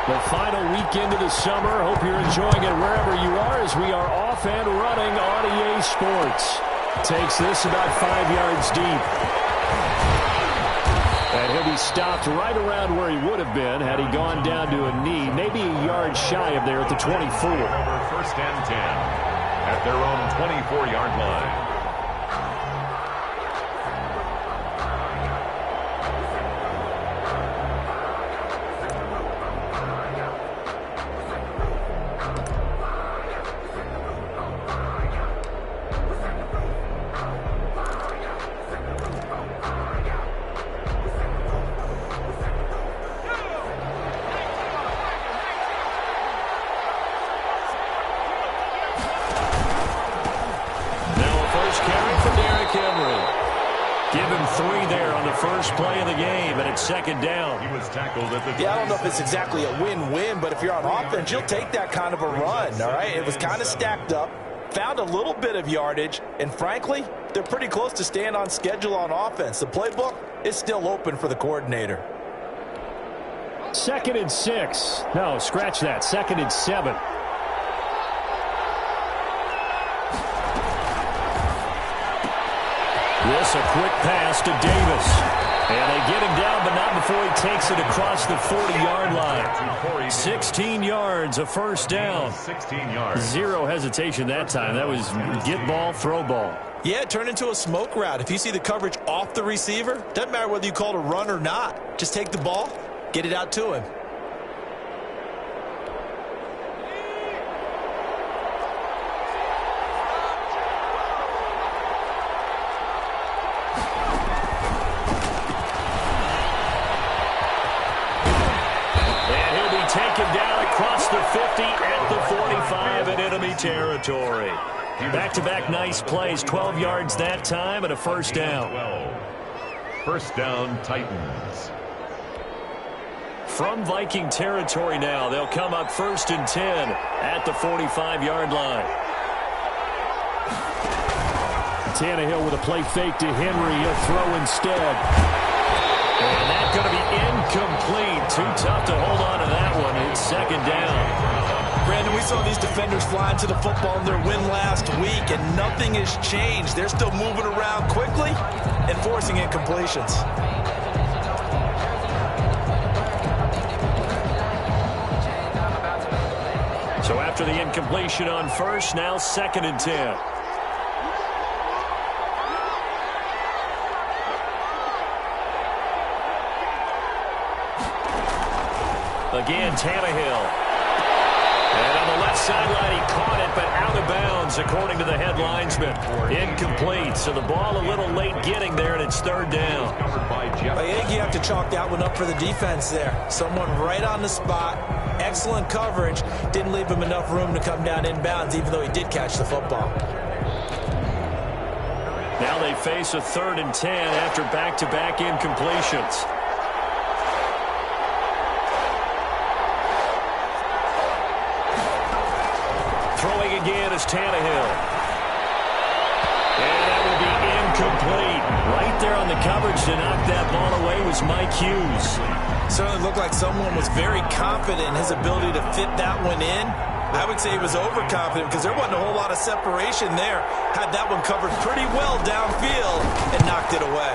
The final weekend of the summer. Hope you're enjoying it wherever you are as we are off and running on EA Sports. Takes this about 5 yards deep. And he'll be stopped right around where he would have been had he gone down to a knee, maybe a yard shy of there at the 24. First and 10 at their own 24-yard line. Second down. He was tackled at the I don't know if it's exactly a win-win, but if you're on offense, you'll take that kind of a run, all right? It was kind of stacked up, found a little bit of yardage, and frankly, they're pretty close to staying on schedule on offense. The playbook is still open for the coordinator. 2nd and 6. No, scratch that. 2nd and 7. This a quick pass to Davis. And they get him down, but not before he takes it across the 40-yard line. 16 yards, a first down. 16 yards. Zero hesitation that time. That was get ball, throw ball. Yeah, it turned into a smoke route. If you see the coverage off the receiver, doesn't matter whether you call it a run or not. Just take the ball, get it out to him. At the 45 in enemy territory. Back-to-back nice plays, 12 yards that time and a first down. 12. First down, Titans. From Viking territory now, they'll come up 1st and 10 at the 45-yard line. Tannehill with a play fake to Henry. He'll throw instead. And that's going to be incomplete. Too tough to hold on to that one. It's 2nd down. Brandon, we saw these defenders fly into the football in their win last week, and nothing has changed. They're still moving around quickly and forcing incompletions. So after the incompletion on first, now 2nd and 10. Again, Tannehill. And on the left sideline, he caught it, but out of bounds, according to the head linesman. Incomplete, so the ball a little late getting there, and it's 3rd down. I think you have to chalk that one up for the defense there. Someone right on the spot, excellent coverage, didn't leave him enough room to come down inbounds, even though he did catch the football. Now they face a 3rd and 10 after back-to-back incompletions. Throwing again is Tannehill. And that will be incomplete. Right there on the coverage to knock that ball away was Mike Hughes. Certainly looked like someone was very confident in his ability to fit that one in. I would say he was overconfident because there wasn't a whole lot of separation there. Had that one covered pretty well downfield and knocked it away.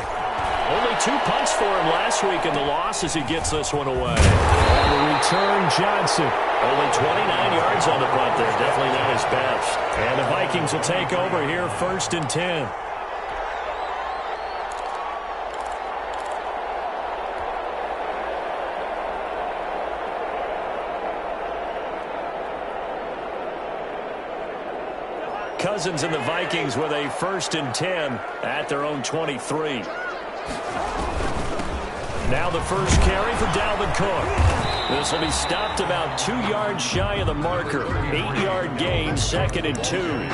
Only 2 punts for him last week in the loss as he gets this one away. On the return, Johnson. Only 29 yards on the punt there. Definitely not his best. And the Vikings will take over here 1st and 10. Cousins and the Vikings with a 1st and 10 at their own 23. Now the first carry for Dalvin Cook. This will be stopped about 2 yards shy of the marker. 8-yard gain, 2nd and 2.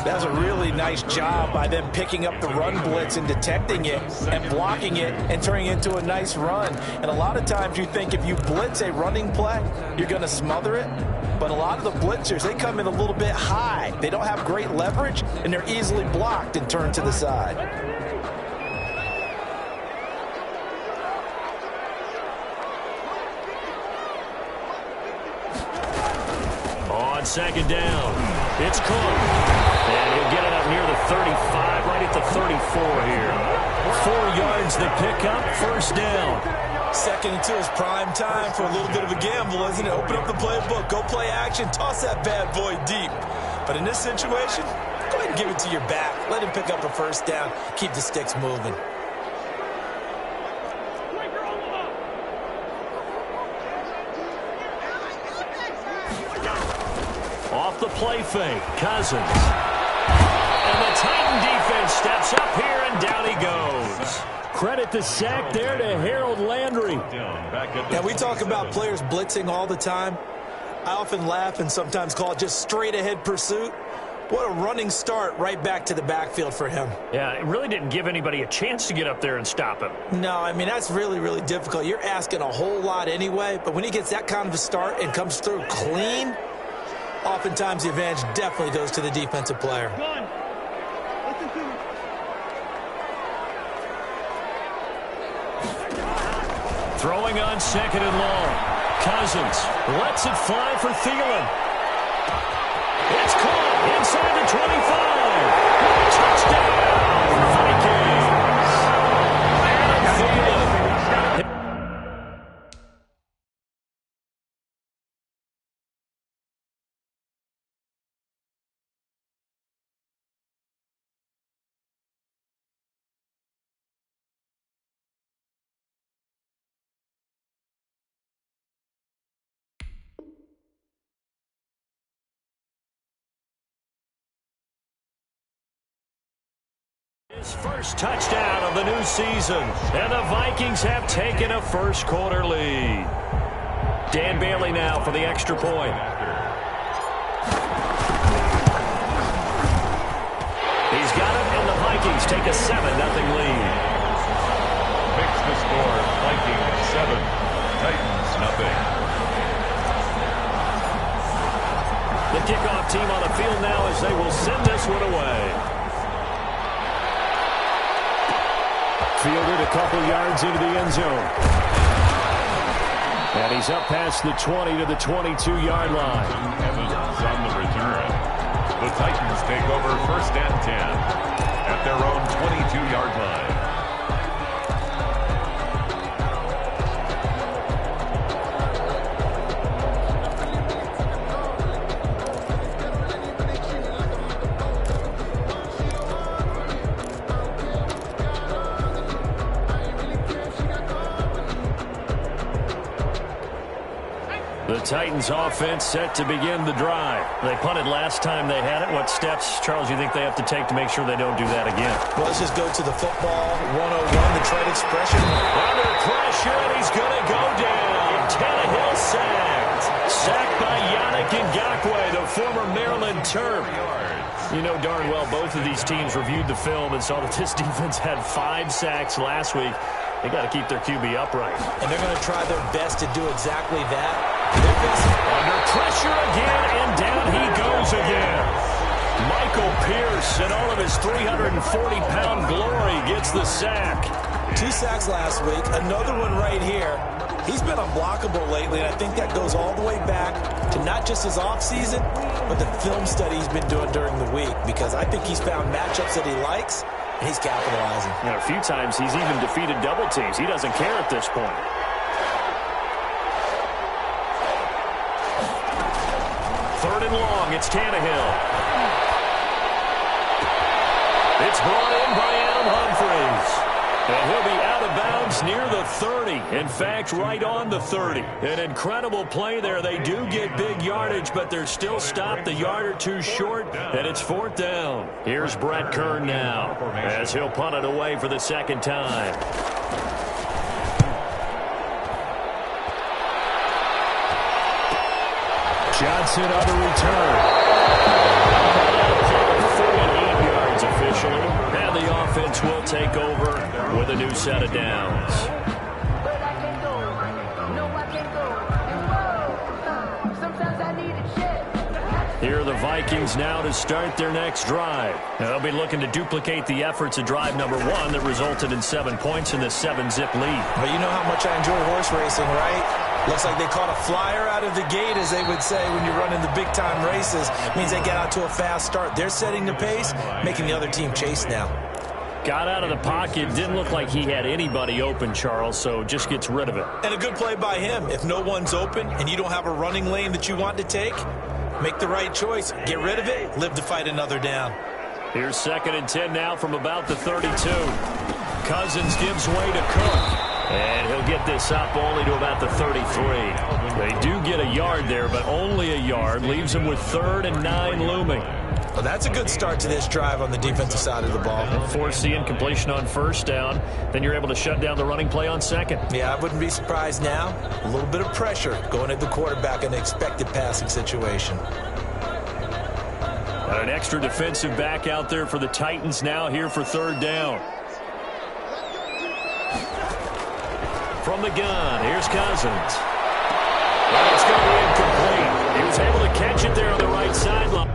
That's a really nice job by them picking up the run blitz and detecting it and blocking it and turning it into a nice run. And a lot of times you think if you blitz a running play, you're going to smother it. But a lot of the blitzers, they come in a little bit high. They don't have great leverage, and they're easily blocked and turned to the side. on second down. It's Cook. And he'll get it up near the 35, right at the 34 here. 4 yards the pickup, first down. Second and 2 is prime time for a little bit of a gamble, isn't it? Open up the playbook, go play action, toss that bad boy deep. But in this situation, go ahead and give it to your back. Let him pick up a first down, keep the sticks moving. Off the play fake, Cousins. And the Titan defense steps up here, and down he goes. Credit the sack there to Harold Landry. Now, we talk about players blitzing all the time. I often laugh and sometimes call it just straight-ahead pursuit. What a running start right back to the backfield for him. Yeah, it really didn't give anybody a chance to get up there and stop him. No, I mean, that's really, really difficult. You're asking a whole lot anyway, but when he gets that kind of a start and comes through clean, oftentimes the advantage definitely goes to the defensive player. Throwing on second and long. Cousins lets it fly for Thielen. It's caught inside the 25. Touchdown, Vikings. And Thielen. His first touchdown of the new season, and the Vikings have taken a first-quarter lead. Dan Bailey now for the extra point. He's got it, and the Vikings take a 7-0 lead. Makes the score, Vikings 7, Titans nothing. The kickoff team on the field now as they will send this one away. Fielded a couple yards into the end zone. And he's up past the 20 to the 22-yard line. Evans on the return. The Titans take over first and 10 at their own 22-yard line. The Titans offense set to begin the drive. They punted last time they had it. What steps, Charles, you think they have to take to make sure they don't do that again? Well, let's just go to the football 101, the trade expression. Under pressure, and he's going to go down. Tannehill sacked. Sacked by Yannick Ngakoue, the former Maryland Terp. You know darn well both of these teams reviewed the film and saw that this defense had 5 sacks last week. They got to keep their QB upright. And they're going to try their best to do exactly that. Under pressure again, and down he goes again. Michael Pierce and all of his 340-pound glory gets the sack. 2 sacks last week, another one right here. He's been unblockable lately, and I think that goes all the way back to not just his offseason, but the film study he's been doing during the week, because I think he's found matchups that he likes, and he's capitalizing. You know, a few times he's even defeated double teams. He doesn't care at this point. Third and long, it's Tannehill. It's brought in by Adam Humphries. And he'll be out of bounds near the 30. In fact, right on the 30. An incredible play there. They do get big yardage, but they're still stopped a yard or two short, and it's 4th down. Here's Brett Kern now as he'll punt it away for the second time. Johnson on the return. 48 yards officially. And the offense will take over with a new set of downs. Here are the Vikings now to start their next drive. They'll be looking to duplicate the efforts of drive number 1 that resulted in 7 points in this 7-zip lead. Well, you know how much I enjoy horse racing, right? Looks like they caught a flyer out of the gate, as they would say when you're running the big-time races. Means they get out to a fast start. They're setting the pace, making the other team chase now. Got out of the pocket. Didn't look like he had anybody open, Charles, so just gets rid of it. And a good play by him. If no one's open and you don't have a running lane that you want to take, make the right choice. Get rid of it. Live to fight another down. Here's 2nd and 10 now from about the 32. Cousins gives way to Cook. And he'll get this up only to about the 33. They do get a yard there, but only a yard. Leaves them with 3rd and 9 looming. Well, that's a good start to this drive on the defensive side of the ball. Force the incompletion on 1st down. Then you're able to shut down the running play on 2nd. Yeah, I wouldn't be surprised now. A little bit of pressure going at the quarterback in an expected passing situation. An extra defensive back out there for the Titans now here for 3rd down. From the gun, here's Cousins. And it's going to be incomplete. He was able to catch it there on the right sideline.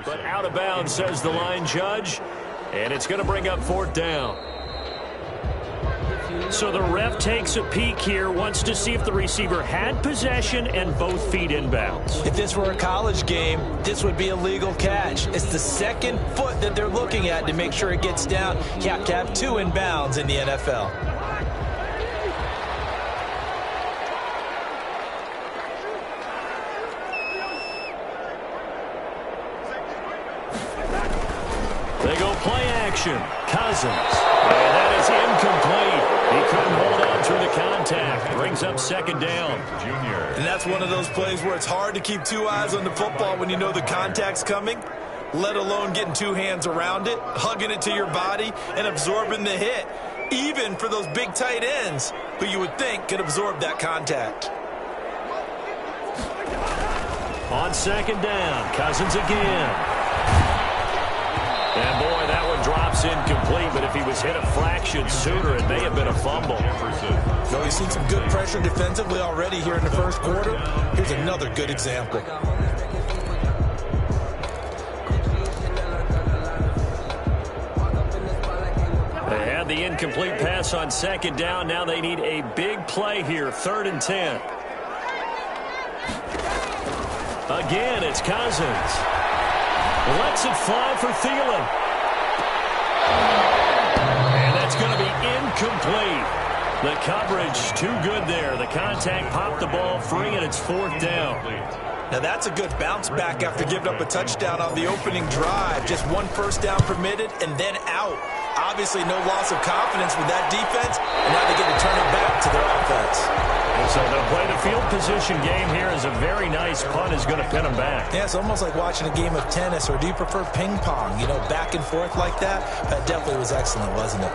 But out of bounds, says the line judge. And it's going to bring up 4th down. So the ref takes a peek here, wants to see if the receiver had possession and both feet inbounds. If this were a college game, this would be a legal catch. It's the 2nd foot that they're looking at to make sure it gets down. You have to have 2 inbounds in the NFL. They go play action. Cousins. And that is incomplete. He couldn't hold on through the contact. Brings up 2nd down. And that's one of those plays where it's hard to keep 2 eyes on the football when you know the contact's coming, let alone getting 2 hands around it, hugging it to your body, and absorbing the hit. Even for those big tight ends who you would think could absorb that contact. On 2nd down, Cousins again. And, boy, that one drops incomplete, but if he was hit a fraction sooner, it may have been a fumble. No, you've seen some good pressure defensively already here in the 1st quarter. Here's another good example. They had the incomplete pass on 2nd down. Now they need a big play here, 3rd and 10. Again, it's Cousins. Lets it fly for Thielen. And that's going to be incomplete. The coverage too good there. The contact popped the ball free, and it's 4th down. Now that's a good bounce back after giving up a touchdown on the opening drive. Just 1 first down permitted and then out. Obviously no loss of confidence with that defense, and now they get to turn it back to their offense. And so they'll play the field position game here as a very nice punt is going to pin them back. Yeah, it's almost like watching a game of tennis, or do you prefer ping pong? You know, back and forth like that? That definitely was excellent, wasn't it?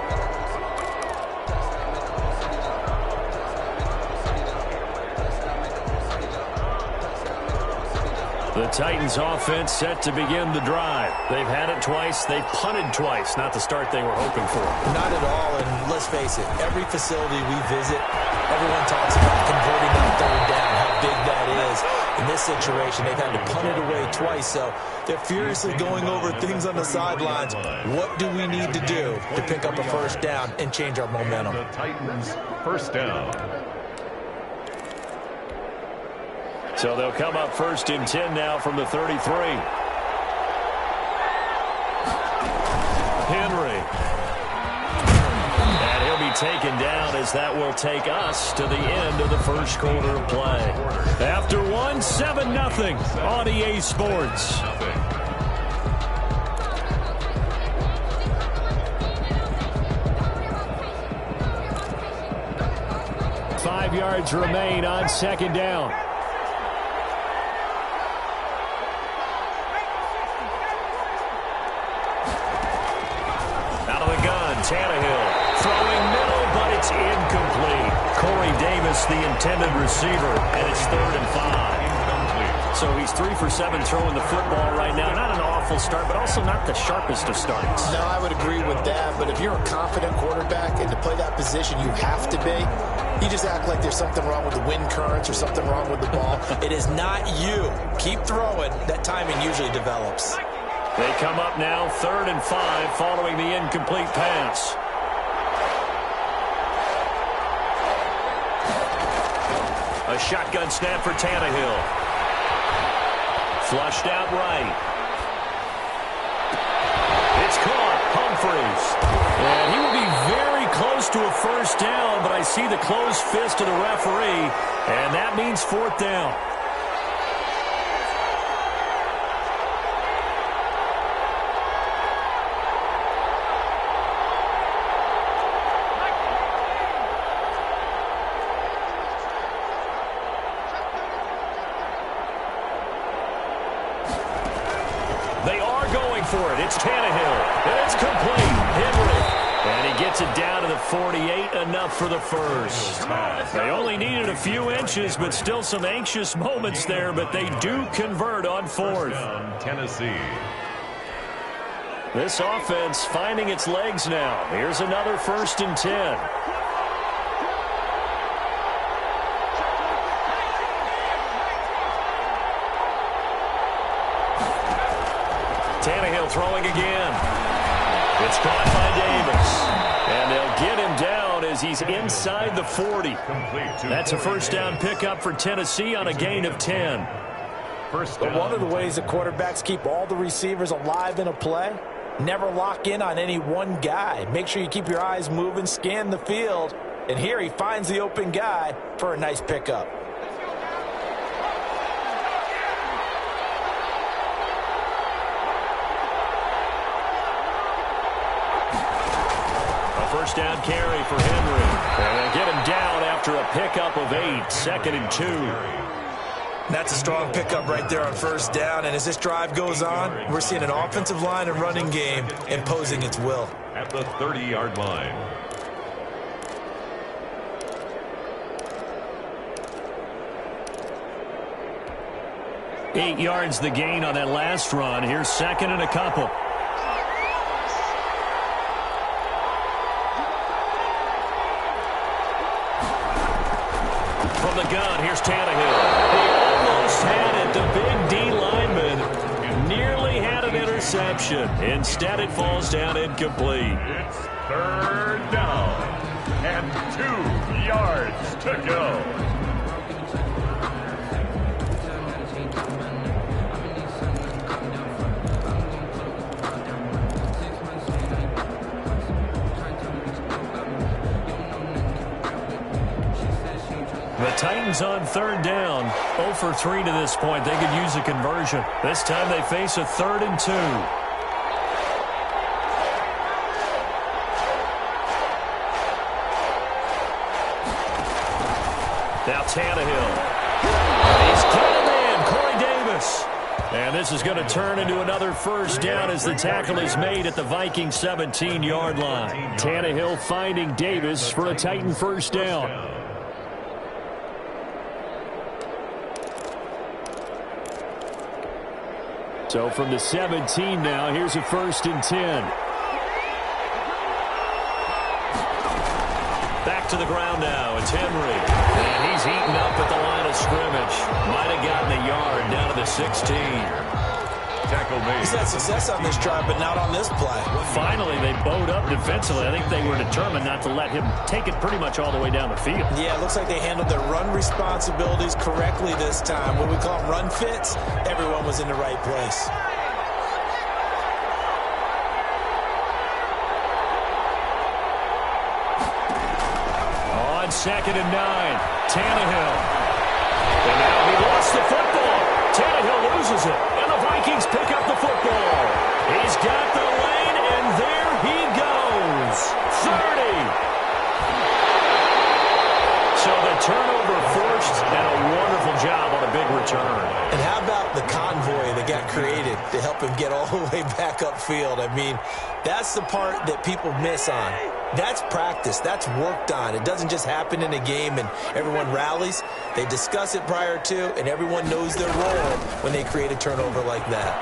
The Titans offense set to begin the drive. They've had it twice. They've punted twice. Not the start they were hoping for. Not at all, and let's face it, every facility we visit, everyone talks about converting on 3rd down, how big that is. In this situation, they've had to punt it away twice, so they're furiously going over things on the sidelines. What do we need to do to pick up a 1st down and change our momentum? The Titans' 1st down. So they'll come up 1st and 10 now from the 33. Henry. And he'll be taken down as that will take us to the end of the 1st quarter of play. After 7-0 on EA Sports. 5 yards remain on 2nd down. Tannehill throwing middle, but it's incomplete. Corey Davis, the intended receiver, and it's 3rd and 5. So he's 3 for 7 throwing the football right now. Not an awful start, but also not the sharpest of starts. No, I would agree with that, but if you're a confident quarterback and to play that position you have to be, you just act like there's something wrong with the wind currents or something wrong with the ball. It is not you. Keep throwing. That timing usually develops. They come up now 3rd and 5 following the incomplete pass. A shotgun snap for Tannehill. Flushed out right. It's caught. Humphreys. And he will be very close to a first down, but I see the closed fist of the referee, and that means fourth down. They are going for it. It's Tannehill. And it's complete. Henry. And he gets it down to the 48. Enough for the first. They only needed a few inches, but still some anxious moments there. But they do convert on fourth. Tennessee. This offense finding its legs now. Here's another 1st and 10. Tannehill throwing again. It's caught by Davis. And they'll get him down as he's inside the 40. That's a first down pickup for Tennessee on a gain of 10. But one of the ways the quarterbacks keep all the receivers alive in a play, never lock in on any one guy. Make sure you keep your eyes moving, scan the field. And here he finds the open guy for a nice pickup. First down carry for Henry. And they get him down after a pickup of 8. 2nd and 2. That's a strong pickup right there on first down. And as this drive goes on, we're seeing an offensive line and running game imposing its will. At the 30-yard line. Eight yards the gain on that last run. Here's 2nd and a couple. From the gun, here's Tannehill. He almost had it. The big D lineman nearly had an interception. Instead, it falls down incomplete. It's 3rd down and 2 yards to go. The Titans on 3rd down. 0 for 3 to this point. They could use a conversion. This time they face a 3rd and 2. Now Tannehill. He's got him in. Corey Davis. And this is going to turn into another first down as the tackle is made at the Vikings 17-yard line. Tannehill finding Davis for a Titan first down. So from the 17 now, here's a 1st and 10. Back to the ground now. It's Henry. And he's eaten up at the line of scrimmage. Might have gotten a yard down to the 16. Tackle made. He's had success on this drive, but not on this play. Finally, they bowed up defensively. I think they were determined not to let him take it pretty much all the way down the field. Yeah, it looks like they handled their run responsibilities correctly this time. What we call run fits, everyone was in the right place. On 2nd and 9, Tannehill. And now he lost the football. Tannehill loses it. And the Vikings pick up the football. He's got the lane, and there he goes. 30. So the turnover forced, and a wonderful job on a big return. And how about the convoy that got created to help him get all the way back upfield? I mean, that's the part that people miss on. That's practice. That's worked on. It doesn't just happen in a game and everyone rallies. They discuss it prior to, and everyone knows their role when they create a turnover like that.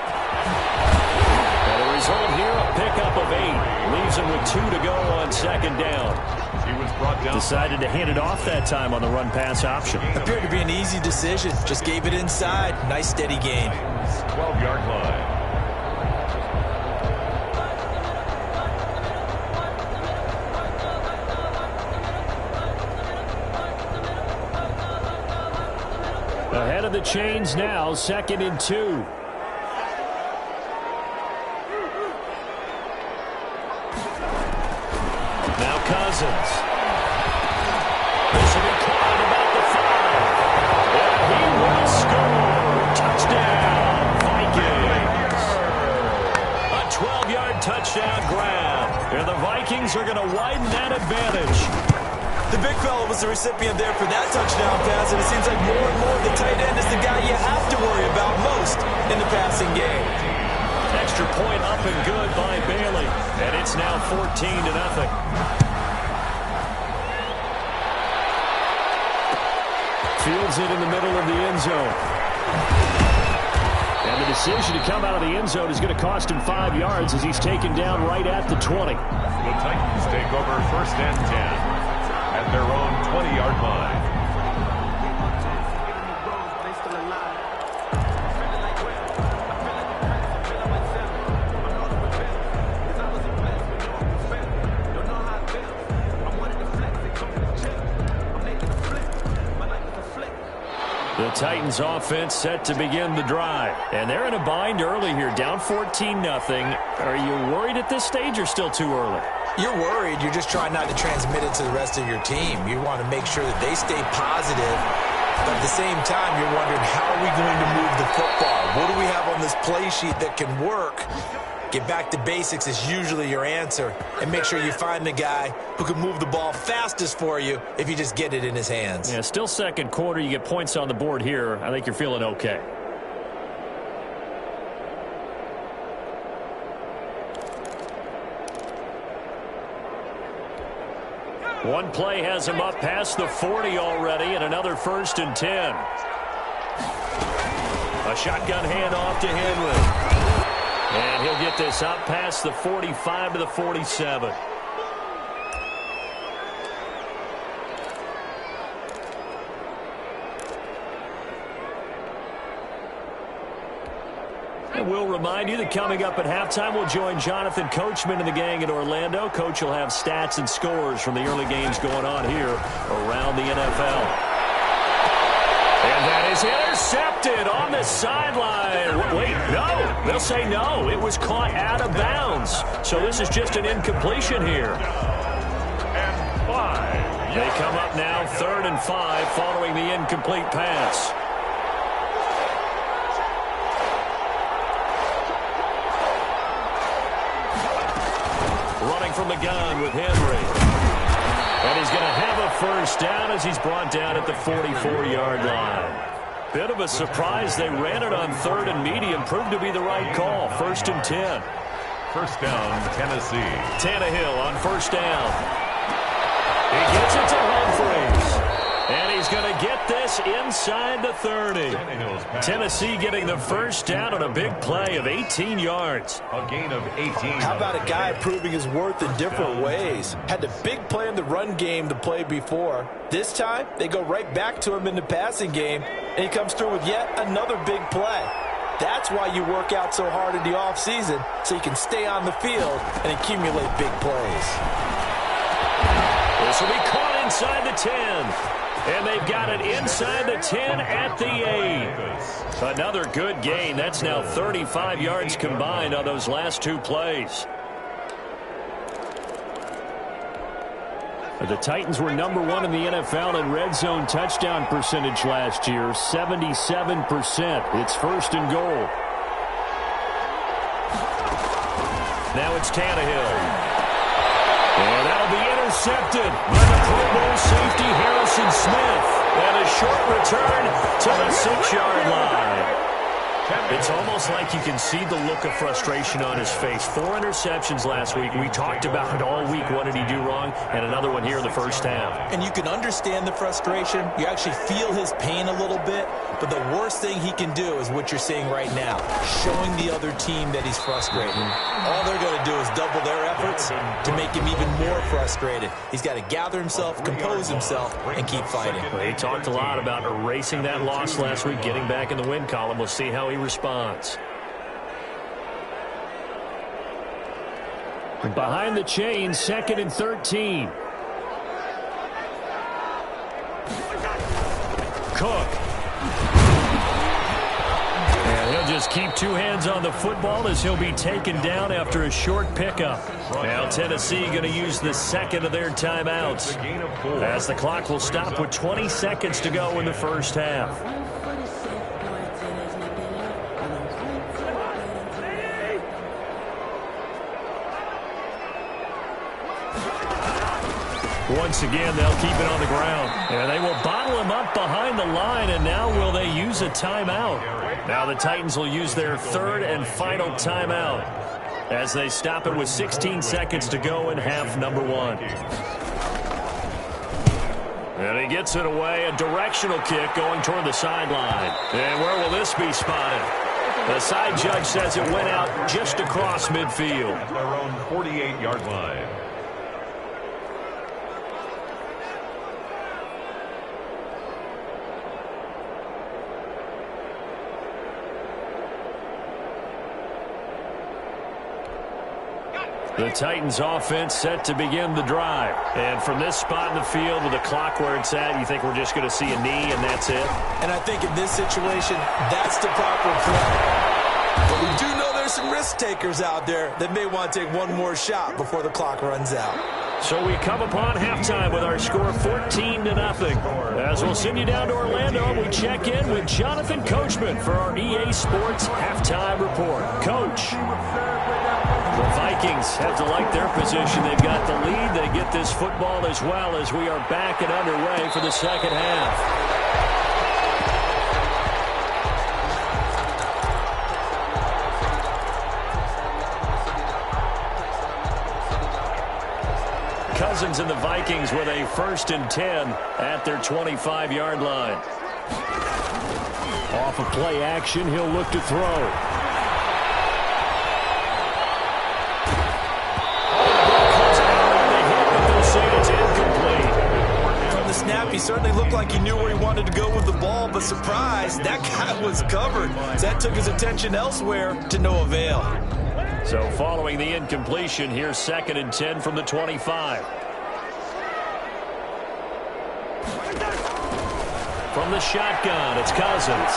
And the result here, a pickup of 8. Leaves him with 2 to go on 2nd down. He was brought down. Decided to hand it off that time on the run-pass option. Appeared to be an easy decision. Just gave it inside. Nice, steady gain. 12-yard line. Ahead of the chains now, 2nd and 2. Now Cousins. This will be caught at about the 5. And he will score. Touchdown, Vikings. A 12-yard touchdown grab. And the Vikings are going to widen that advantage. The big fella was the recipient there for that touchdown pass, and it seems like more and more the tight end is the guy you have to worry about most in the passing game. Extra point up and good by Bailey. And it's now 14-0. Fields it in the middle of the end zone. And the decision to come out of the end zone is going to cost him 5 yards as he's taken down right at the 20. The Titans take over 1st and 10 at their own 20-yard line. The Titans offense set to begin the drive. And they're in a bind early here, down 14-0. Are you worried at this stage or still too early? You're worried. You're just trying not to transmit it to the rest of your team. You want to make sure that they stay positive. But at the same time, you're wondering, how are we going to move the football? What do we have on this play sheet that can work? Get back to basics is usually your answer. And make sure you find the guy who can move the ball fastest for you if you just get it in his hands. Yeah, still 2nd quarter. You get points on the board here. I think you're feeling okay. One play has him up past the 40 already, and another 1st and 10. A shotgun handoff to Henry. And he'll get this up past the 45 to the 47. And we'll remind you that coming up at halftime, we'll join Jonathan Coachman and the gang in Orlando. Coach will have stats and scores from the early games going on here around the NFL. And that is intercepted on the sideline. Wait, no. They'll say no. It was caught out of bounds. So this is just an incompletion here. And 5. They come up now 3rd and 5 following the incomplete pass. Running from the gun with Henry. And he's going to have a 1st down as he's brought down at the 44-yard line. Bit of a surprise. They ran it on 3rd and medium. Proved to be the right call. 1st and 10. 1st down, Tennessee. Tannehill on 1st down. He gets it to Humphries. And he's going to get this inside the 30. Tennessee getting the 1st down on a big play of 18 yards. A gain of 18. How about a guy proving his worth in different ways? Had the big play in the run game to play before. This time, they go right back to him in the passing game, and he comes through with yet another big play. That's why you work out so hard in the offseason, so you can stay on the field and accumulate big plays. This will be caught inside the 10. And they've got it inside the 10 at the 8. Another good gain. That's now 35 yards combined on those last 2 plays. The Titans were number 1 in the NFL in red zone touchdown percentage last year, 77%. It's 1st and goal. Now it's Tannehill. And that'll be intercepted by the Pro Bowl safety Harrison Smith. And a short return to the 6-yard line. It's almost like you can see the look of frustration on his face. 4 interceptions last week. We talked about it all week. What did he do wrong? And another one here in the 1st half. And you can understand the frustration. You actually feel his pain a little bit. But the worst thing he can do is what you're seeing right now, showing the other team that he's frustrated. All they're going to do is double their efforts to make him even more frustrated. He's got to gather himself, compose himself, and keep fighting. He talked a lot about erasing that loss last week, getting back in the win column. We'll see how he responds. Behind the chains, 2nd and 13. Cook. just keep two hands on the football as he'll be taken down after a short pickup. Now Tennessee going to use the second of their timeouts as the clock will stop with 20 seconds to go in the first half. Once again, they'll keep it on the ground. And they will bottle him up behind the line, and now will they use a timeout? Now the Titans will use their third and final timeout as they stop it with 16 seconds to go in half number one. And he gets it away, a directional kick going toward the sideline. And where will this be spotted? The side judge says it went out just across midfield. Their own 48-yard line. The Titans offense set to begin the drive. And from this spot in the field with the clock where it's at, you think we're just going to see a knee and that's it? And I think in this situation, that's the proper play. But we do know there's some risk takers out there that may want to take one more shot before the clock runs out. So we come upon halftime with our score 14-0. As we'll send you down to Orlando, we check in with Jonathan Coachman for our EA Sports Halftime Report. Coach. The Vikings have to like their position. They've got the lead. They get this football as well as we are back and underway for the second half. Cousins and the Vikings with a 1st and 10 at their 25-yard line. Off of play action, he'll look to throw. He certainly looked like he knew where he wanted to go with the ball, but surprise, that guy was covered. So that took his attention elsewhere to no avail. So following the incompletion, here's 2nd and 10 from the 25. From the shotgun, it's Cousins.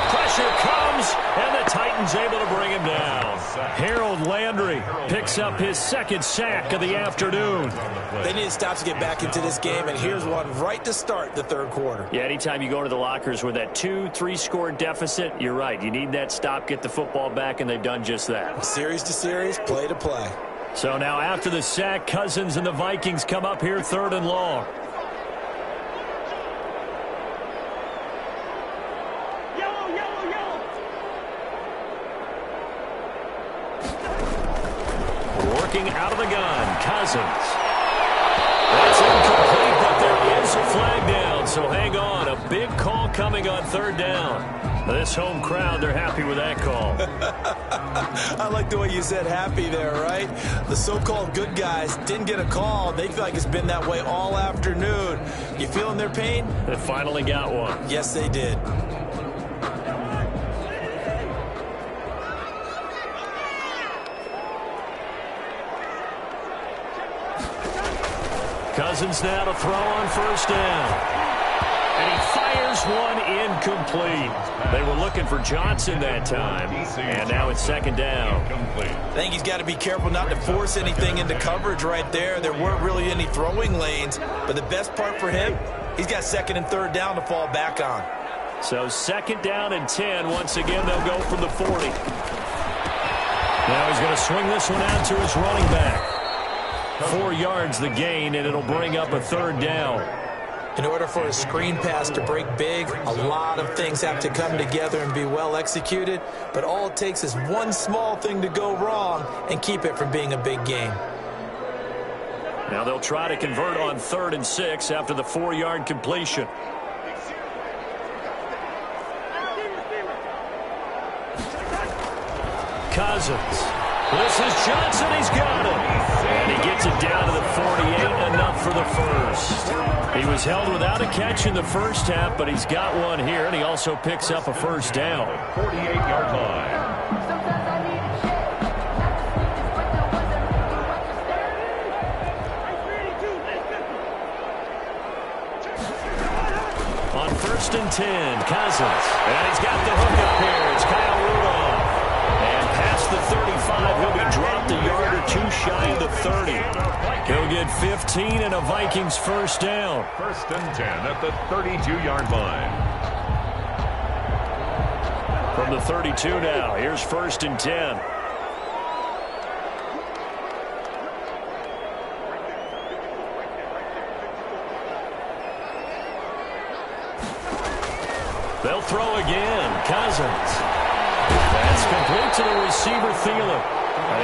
Pressure comes, and the Titans able to bring him down. Harold Landry picks up his 2nd sack of the afternoon. They need to stop to get back into this game, and here's one right to start the third quarter. Yeah, anytime you go to the lockers with that 2-3 score deficit, you're right. You need that stop, get the football back, and they've done just that. Series to series, play to play. So now after the sack, Cousins and the Vikings come up here 3rd and long. Working out of the gun, Cousins. That's incomplete, but there is a flag down, so hang on. A big call coming on 3rd down. This home crowd, they're happy with that call. I like the way you said happy there, right? The so-called good guys didn't get a call. They feel like it's been that way all afternoon. You feeling their pain? They finally got one. Yes, they did. Cousins now to throw on 1st down. And he fires one incomplete. They were looking for Johnson that time. And now it's 2nd down. I think he's got to be careful not to force anything into coverage right there. There weren't really any throwing lanes. But the best part for him, he's got 2nd and 3rd down to fall back on. So 2nd down and 10. Once again, they'll go from the 40. Now he's going to swing this one out to his running back. 4 yards the gain, and it'll bring up a 3rd down. In order for a screen pass to break big, a lot of things have to come together and be well executed, but all it takes is one small thing to go wrong and keep it from being a big game. Now they'll try to convert on 3rd and 6 after the 4-yard completion. Cousins. This is Johnson. He's got it. And he gets it down to the 48, enough for the 1st. He was held without a catch in the first half, but he's got one here, and he also picks up a 1st down. 48-yard line. On 1st and 10, Cousins. And he's got the hook up here. It's Kyle Rudolph. 35. He'll be dropped a yard or two shy of the 30. He'll get 15 and a Vikings first down. 1st and 10 at the 32-yard line. From the 32 now, here's 1st and 10. They'll throw again. Cousins. That's complete to the receiver, Thielen.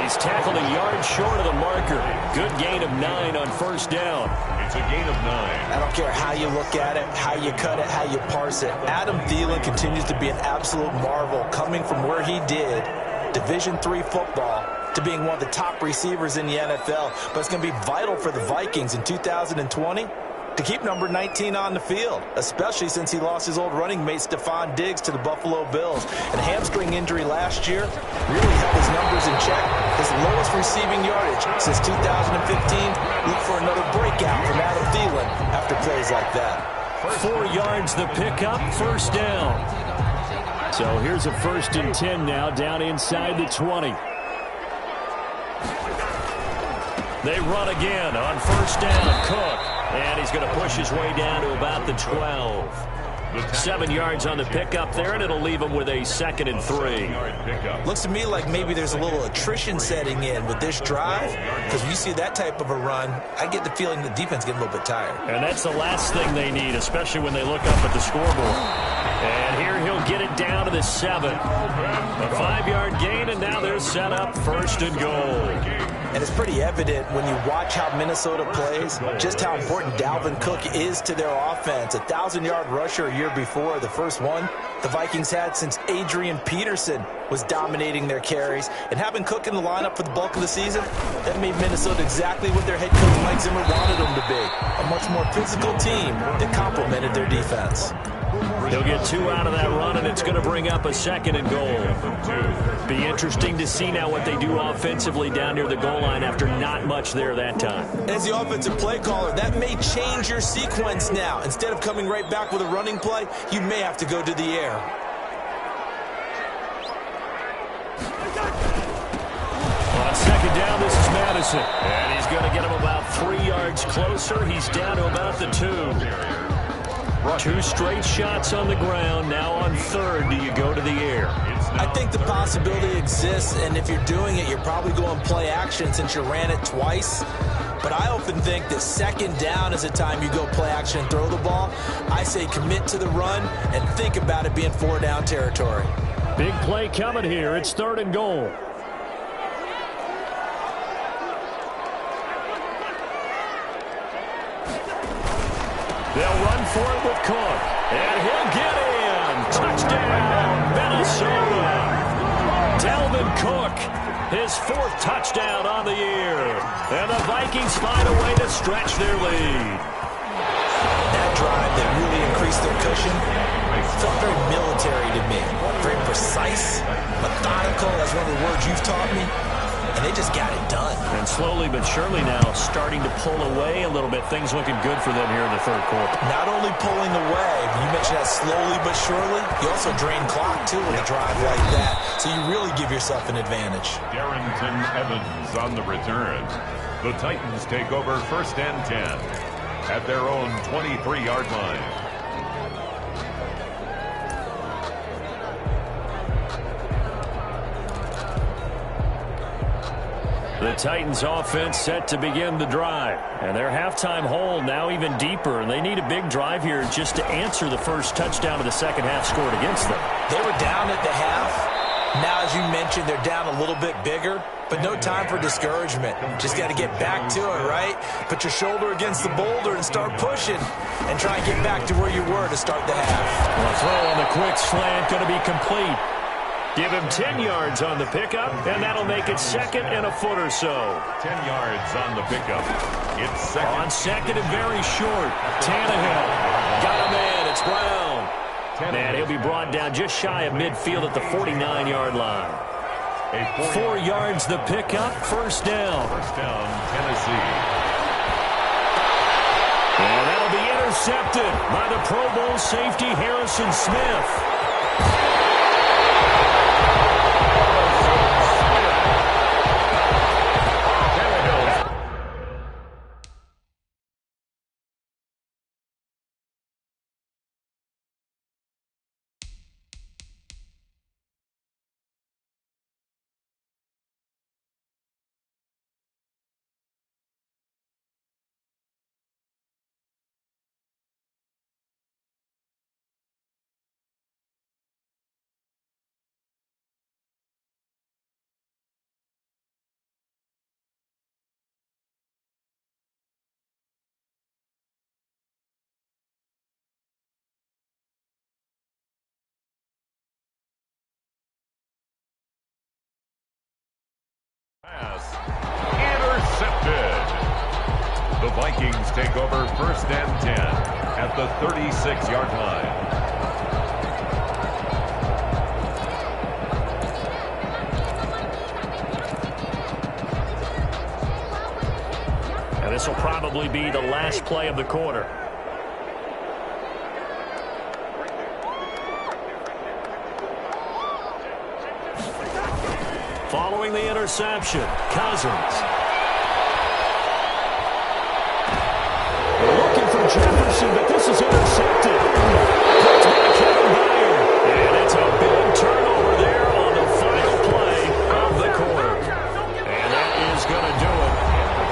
He's tackled a yard short of the marker. Good gain of 9 on 1st down. It's a gain of 9. I don't care how you look at it, how you cut it, how you parse it. Adam Thielen continues to be an absolute marvel, coming from where he did, Division III football, to being one of the top receivers in the NFL. But it's going to be vital for the Vikings in 2020 to keep number 19 on the field, especially since he lost his old running mate Stephon Diggs to the Buffalo Bills. And a hamstring injury last year really held his numbers in check. His lowest receiving yardage since 2015. Look for another breakout from Adam Thielen after plays like that. 4 yards the pickup, 1st down. So here's a 1st and 10 now, down inside the 20. They run again on 1st down. Cook. And he's going to push his way down to about the 12. 7 yards on the pickup there, and it'll leave him with a 2nd and 3. Looks to me like maybe there's a little attrition setting in with this drive, because when you see that type of a run, I get the feeling the defense getting a little bit tired. And that's the last thing they need, especially when they look up at the scoreboard. And here he'll get it down to the 7. A 5-yard gain, and now they're set up 1st and goal. And it's pretty evident when you watch how Minnesota plays, just how important Dalvin Cook is to their offense. 1,000-yard rusher a year before, the first one the Vikings had since Adrian Peterson was dominating their carries. And having Cook in the lineup for the bulk of the season, that made Minnesota exactly what their head coach Mike Zimmer wanted them to be. A much more physical team that complemented their defense. He'll get 2 out of that run, and it's going to bring up a 2nd and goal. Be interesting to see now what they do offensively down near the goal line after not much there that time. As the offensive play caller, that may change your sequence now. Instead of coming right back with a running play, you may have to go to the air. On 2nd down, this is Madison. And he's going to get him about 3 yards closer. He's down to about the 2. 2 straight shots on the ground. Now on 3rd, do you go to the air? I think the possibility exists, and if you're doing it, you're probably going play action since you ran it twice. But I often think that 2nd down is the time you go play action and throw the ball. I say commit to the run and think about it being 4 down territory. Big play coming here. It's 3rd and goal. They'll run for it with Cook. And he'll get in. Touchdown, Minnesota. Dalvin Cook, his 4th touchdown on the year. And the Vikings find a way to stretch their lead. That drive that really increased their cushion felt very military to me. Very precise, methodical. That's one of the words you've taught me. And they just got it done. And slowly but surely now starting to pull away a little bit. Things looking good for them here in the 3rd quarter. Not only pulling away, but you mentioned that slowly but surely. You also drain clock, too, with a drive like that. So you really give yourself an advantage. Darrington Evans on the return. The Titans take over 1st and 10 at their own 23-yard line. The Titans offense set to begin the drive. And their halftime hole now even deeper. And they need a big drive here just to answer the first touchdown of the second half scored against them. They were down at the half. Now, as you mentioned, they're down a little bit bigger. But no time for discouragement. Just got to get back to it, right? Put your shoulder against the boulder and start pushing. And try and get back to where you were to start the half. A throw on the quick slant going to be complete. Give him 10 yards on the pickup, and that'll make it 2nd and a foot or so. 10 yards on the pickup. It's 2nd. On 2nd and very short. Tannehill got a man. It's Brown. And he'll be brought down just shy of midfield at the 49-yard line. 4 yards the pickup. 1st down. 1st down, Tennessee. And that'll be intercepted by the Pro Bowl safety Harrison Smith. Vikings take over 1st and 10 at the 36-yard line. And this will probably be the last play of the quarter. Following the interception, Cousins. Looking for Jefferson, but this is intercepted. Picked by Kevin Byard. And it's a big turnover there on the final play of the quarter. And that is going to do it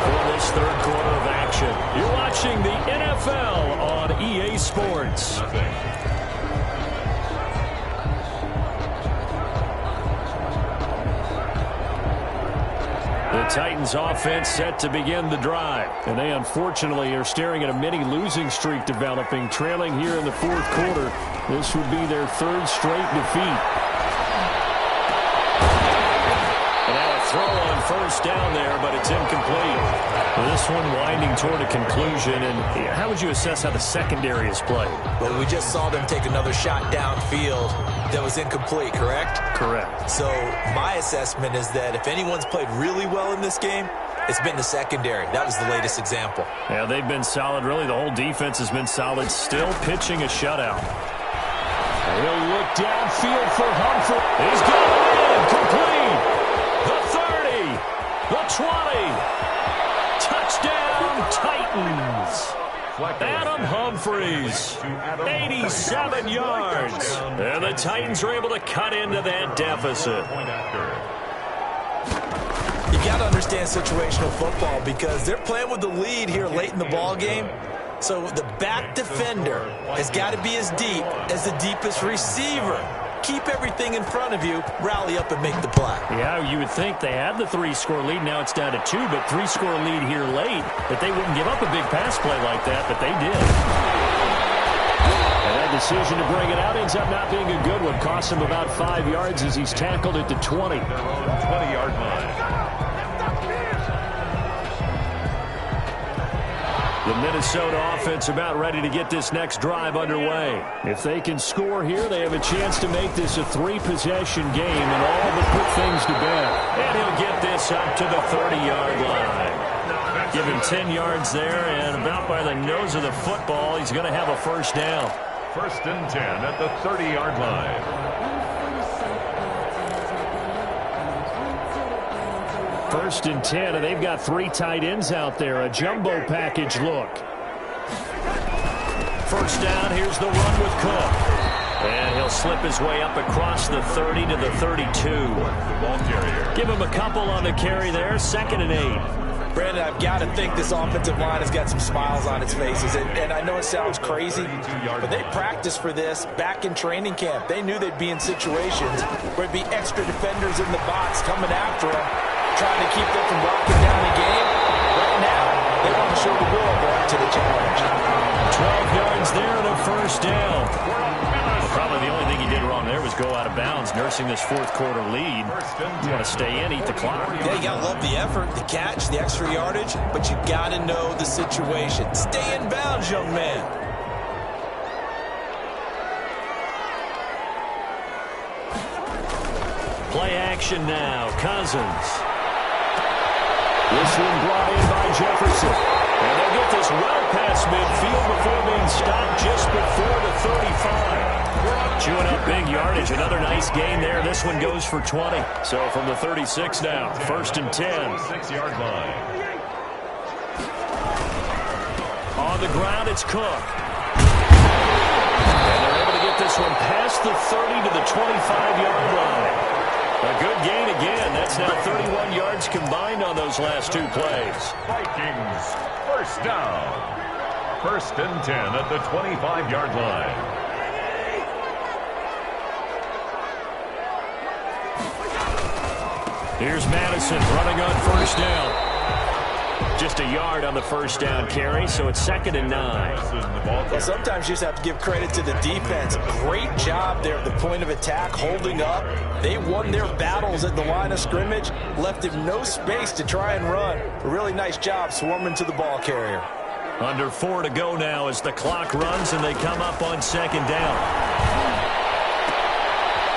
for this third quarter of action. You're watching the NFL on EA Sports. The Titans offense set to begin the drive. And they unfortunately are staring at a mini losing streak developing, trailing here in the fourth quarter. This would be their third straight defeat. And now a throw on first down there, but it's incomplete. This one winding toward a conclusion. And how would you assess how the secondary is played? Well, we just saw them take another shot downfield that was incomplete, correct? Correct. So my assessment is that if anyone's played really well in this game, it's been the secondary. That was the latest example. Yeah, they've been solid. Really, the whole defense has been solid. Still pitching a shutout. He'll look downfield for Humphrey. He's got it in. Complete. The 30. The 20. Touchdown, Titans. Adam Humphries, 87 yards. And the Titans are able to cut into that deficit. You got to understand situational football because they're playing with the lead here late in the ball game. So the back defender has got to be as deep as the deepest receiver. Keep everything in front of you, rally up and make the play. Yeah, you would think they had the 3-score lead. Now it's down to 2, but 3-score lead here late. That they wouldn't give up a big pass play like that, but they did. And that decision to bring it out ends up not being a good one. Costs him about 5 yards as he's tackled at the 20. Their own 20-yard line. The Minnesota offense about ready to get this next drive underway. If they can score here, they have a chance to make this a 3-possession game and all but put things to bed. And he'll get this up to the 30-yard line. Give him 10 yards there, and about by the nose of the football, he's going to have a first down. 1st and 10 at the 30-yard line. 1st and 10, and they've got 3 tight ends out there. A jumbo package look. First down, here's the run with Cook. And he'll slip his way up across the 30 to the 32. Ball carrier. Give him a couple on the carry there. 2nd and 8. Brandon, I've got to think this offensive line has got some smiles on its faces. And I know it sounds crazy, but they practiced for this back in training camp. They knew they'd be in situations where it'd be extra defenders in the box coming after them, trying to keep them from locking down the game. Right now, they want to show the world they're up to the challenge. 12 yards there and a first down. Probably the only thing he did wrong there was go out of bounds, nursing this fourth quarter lead. You want to stay in, eat the clock. Yeah, you got to love the effort, the catch, the extra yardage, but you got to know the situation. Stay in bounds, young man. Play action now. Cousins. This one brought in by Jefferson. And they'll get this well past midfield before being stopped just before the 35. Chewing up big yardage. Another nice gain there. This one goes for 20. So from the 36 now, 1st and 10. 6-yard line. On the ground, it's Cook. And they're able to get this one past the 30 to the 25-yard line. A good gain again. That's now 31 yards combined on those last 2 plays. Vikings, first down. 1st and 10 at the 25-yard line. Here's Madison running on first down. Just a yard on the first down carry, so it's 2nd and 9. Well, sometimes you just have to give credit to the defense. Great job there at the point of attack, holding up. They won their battles at the line of scrimmage, left him no space to try and run. A really nice job swarming to the ball carrier. Under 4 to go now as the clock runs and they come up on second down.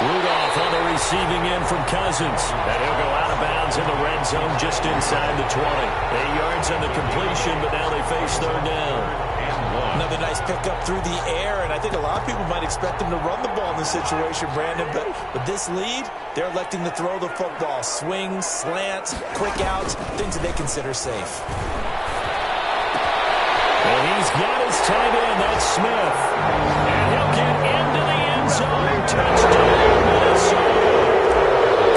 Rudolph on the receiving end from Cousins. And he'll go out of bounds in the red zone just inside the 20. 8 yards on the completion, but now they face third down. Another nice pickup through the air, and I think a lot of people might expect them to run the ball in this situation, Brandon, but with this lead, they're electing to throw the football. Swings, slants, quick outs, things that they consider safe. And he's got his tight end, that's Smith. And he'll get into the end zone. Touchdown, Minnesota.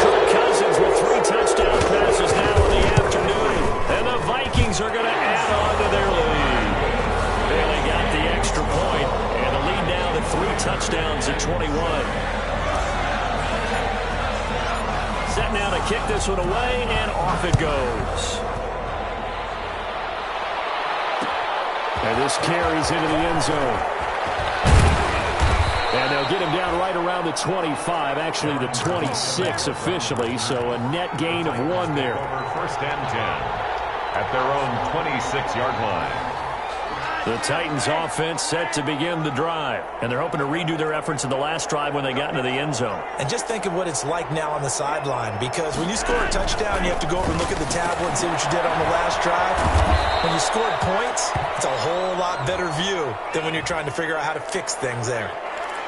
Kirk Cousins with 3 touchdown passes now in the afternoon. And the Vikings are going to add on to their lead. They got the extra point, and the lead now to 3 touchdowns at 21. Set now to kick this one away, and off it goes. And this carries into the end zone. And they'll get him down right around the 25, actually the 26 officially, so a net gain of 1 there. Over first and 10 at their own 26-yard line. The Titans offense set to begin the drive, and they're hoping to redo their efforts in the last drive when they got into the end zone. And just think of what it's like now on the sideline, because when you score a touchdown, you have to go over and look at the tablet and see what you did on the last drive. When you scored points, it's a whole lot better view than when you're trying to figure out how to fix things there.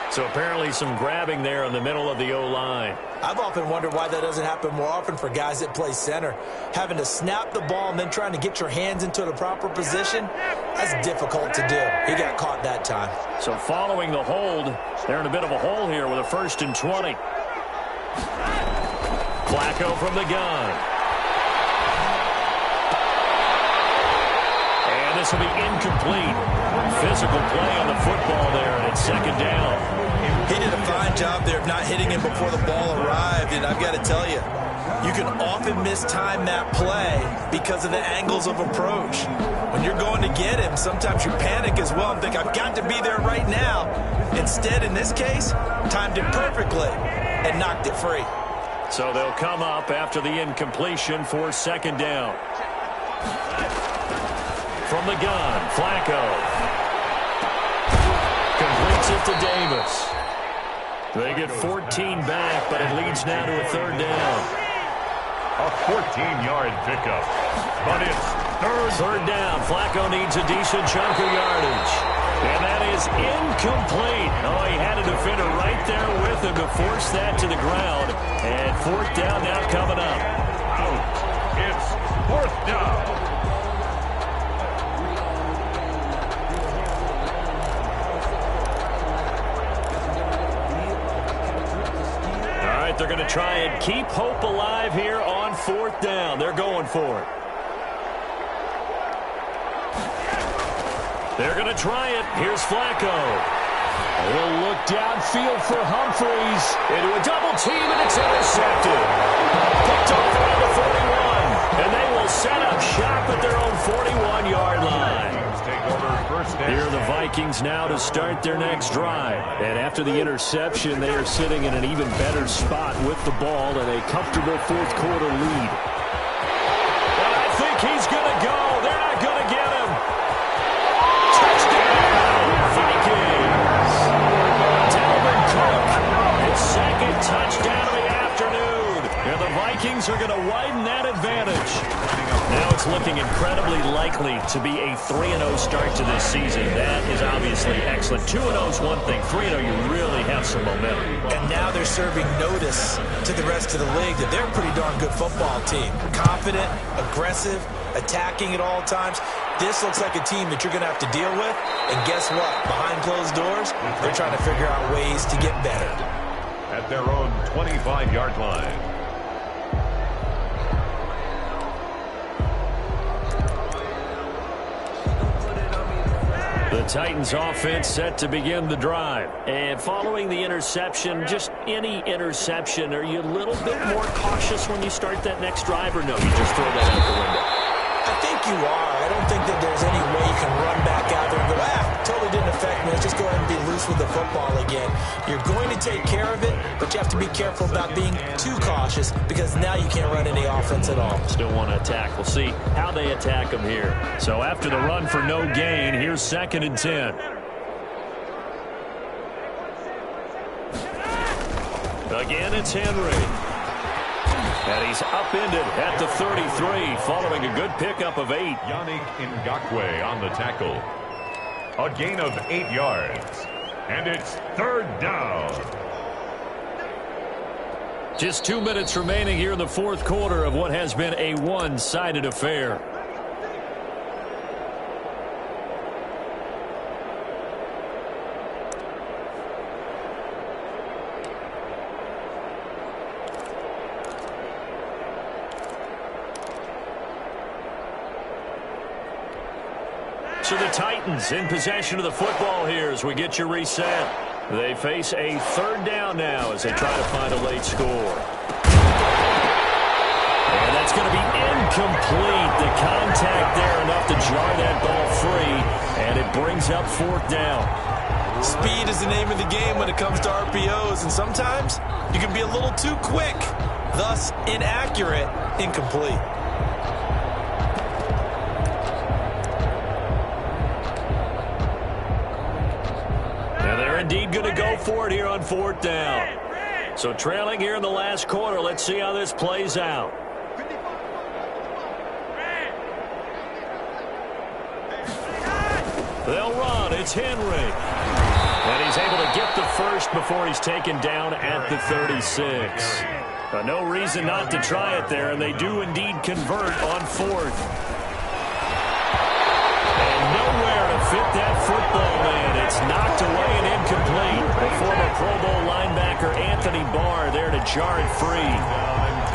So apparently some grabbing there in the middle of the O-line. I've often wondered why that doesn't happen more often for guys that play center. Having to snap the ball and then trying to get your hands into the proper position, that's difficult to do. He got caught that time. So following the hold, they're in a bit of a hole here with a 1st and 20. Flacco from the gun. And this will be incomplete. Physical play on the football there, and it's second down. He did a fine job there of not hitting him before the ball arrived, and I've got to tell you, you can often mistime that play because of the angles of approach. When you're going to get him, sometimes you panic as well and think, I've got to be there right now. Instead, in this case, timed it perfectly and knocked it free. So they'll come up after the incompletion for second down. From the gun, Flacco. Completes it to Davis. They get 14 back, but it leads now to a third down. A 14-yard pickup, but it's third down. Flacco needs a decent chunk of yardage. And that is incomplete. Oh, he had a defender right there with him to force that to the ground. And 4th down now coming up. out. It's 4th down. They're going to try and keep hope alive here on 4th down. They're going for it. They're going to try it. Here's Flacco. A little look downfield for Humphreys. Into a double team, and it's intercepted. Picked off around the 41. And they will set up shop at their own 41-yard line. Here are the Vikings now to start their next drive. And after the interception, they are sitting in an even better spot with the ball and a comfortable 4th quarter lead. And I think he's going to go. They're not going to get him. Touchdown, Vikings. Dalvin Cook, his 2nd touchdown of the afternoon. And the Vikings are going to widen that advantage. Now it's looking incredibly likely to be a 3-0 start to this season. That is obviously excellent. 2-0 is one thing. 3-0, you really have some momentum. And now they're serving notice to the rest of the league that they're a pretty darn good football team. Confident, aggressive, attacking at all times. This looks like a team that you're going to have to deal with. And guess what? Behind closed doors, they're trying to figure out ways to get better. At their own 25-yard line. The Titans offense set to begin the drive. And following the interception, just any interception, are you a little bit more cautious when you start that next drive, or no, you just throw that out the window? I think you are. I don't think that there's any way you can run back out there and go, totally didn't affect me. Let's just go ahead and be loose with the football again. You're going to take care of it, but you have to be careful about being too cautious because now you can't run any offense at all. Still want to attack. We'll see how they attack them here. So after the run for no gain, here's 2nd and 10. Again, it's Henry. And he's upended at the 33, following a good pickup of 8. Yannick Ngakoue on the tackle. A gain of 8 yards. And it's 3rd down. Just 2 minutes remaining here in the 4th quarter of what has been a one-sided affair. So the Titans in possession of the football here as we get you reset. They face a 3rd down now as they try to find a late score. And that's going to be incomplete. The contact there enough to jar that ball free, and it brings up 4th down. Speed is the name of the game when it comes to RPOs, and sometimes you can be a little too quick, thus inaccurate, incomplete. Indeed going to go for it here on 4th down. So trailing here in the last quarter. Let's see how this plays out. They'll run. It's Henry. And he's able to get the first before he's taken down at the 36. No reason not to try it there, and they do indeed convert on 4th. And nowhere to fit that football, man. It's knocked away and incomplete. The former Pro Bowl linebacker Anthony Barr there to jar it free. Down and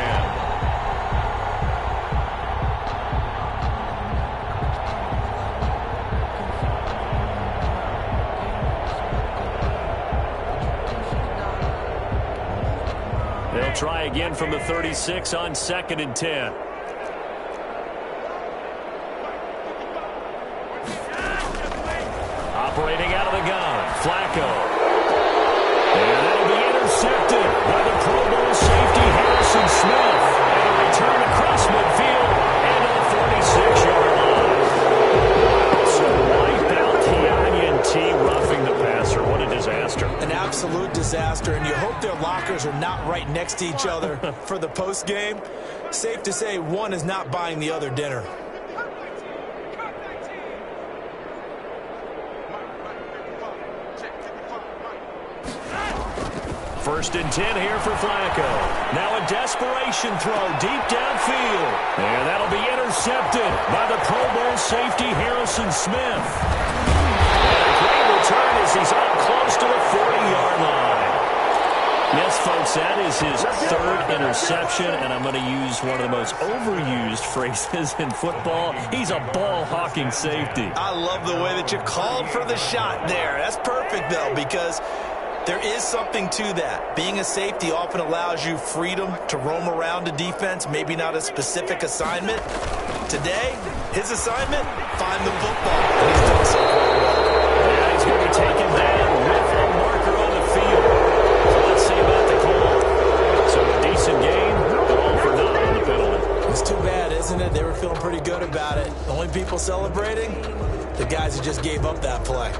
10. They'll try again from the 36 on 2nd and 10. Operating out of the gun, Flacco. And that'll be intercepted by the Pro Bowl safety Harrison Smith. And a return across midfield and to the 46-yard line. So wipe out the INT roughing the passer. What a disaster. An absolute disaster, and you hope their lockers are not right next to each other for the post game. Safe to say one is not buying the other dinner. 1st and 10 here for Flacco. Now a desperation throw deep downfield. And that'll be intercepted by the Pro Bowl safety Harrison Smith. And a great return as he's up close to the 40-yard line. Yes, folks, that is his 3rd interception, and I'm going to use one of the most overused phrases in football. He's a ball-hawking safety. I love the way that you called for the shot there. That's perfect, though, because there is something to that. Being a safety often allows you freedom to roam around a defense, maybe not a specific assignment. Today, his assignment, find the football. And he's done so very well. Yeah, he's going to be taken down with a marker on the field. So let's see about the call. So a decent game, but all for naught on the penalty. It's too bad, isn't it? They were feeling pretty good about it. The only people celebrating, the guys who just gave up that play.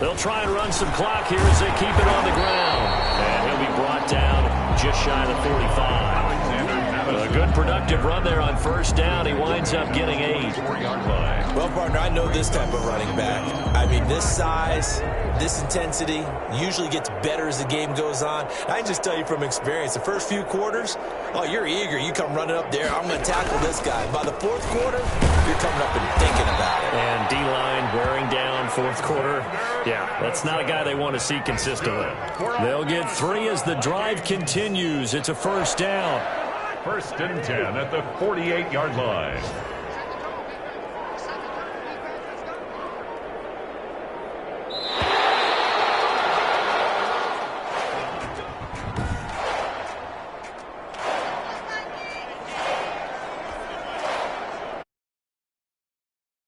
They'll try and run some clock here as they keep it on the ground. And he'll be brought down just shy of the 45. A good productive run there on 1st down. He winds up getting 8. Well, partner, I know this type of running back. I mean, this size, this intensity usually gets better as the game goes on. I can just tell you from experience, the first few quarters, oh, you're eager. You come running up there. I'm going to tackle this guy. By the 4th quarter, you're coming up and thinking about it. And D-line wearing down 4th quarter. Yeah, that's not a guy they want to see consistently. They'll get 3 as the drive continues. It's a 1st down. 1st and 10 at the 48-yard line.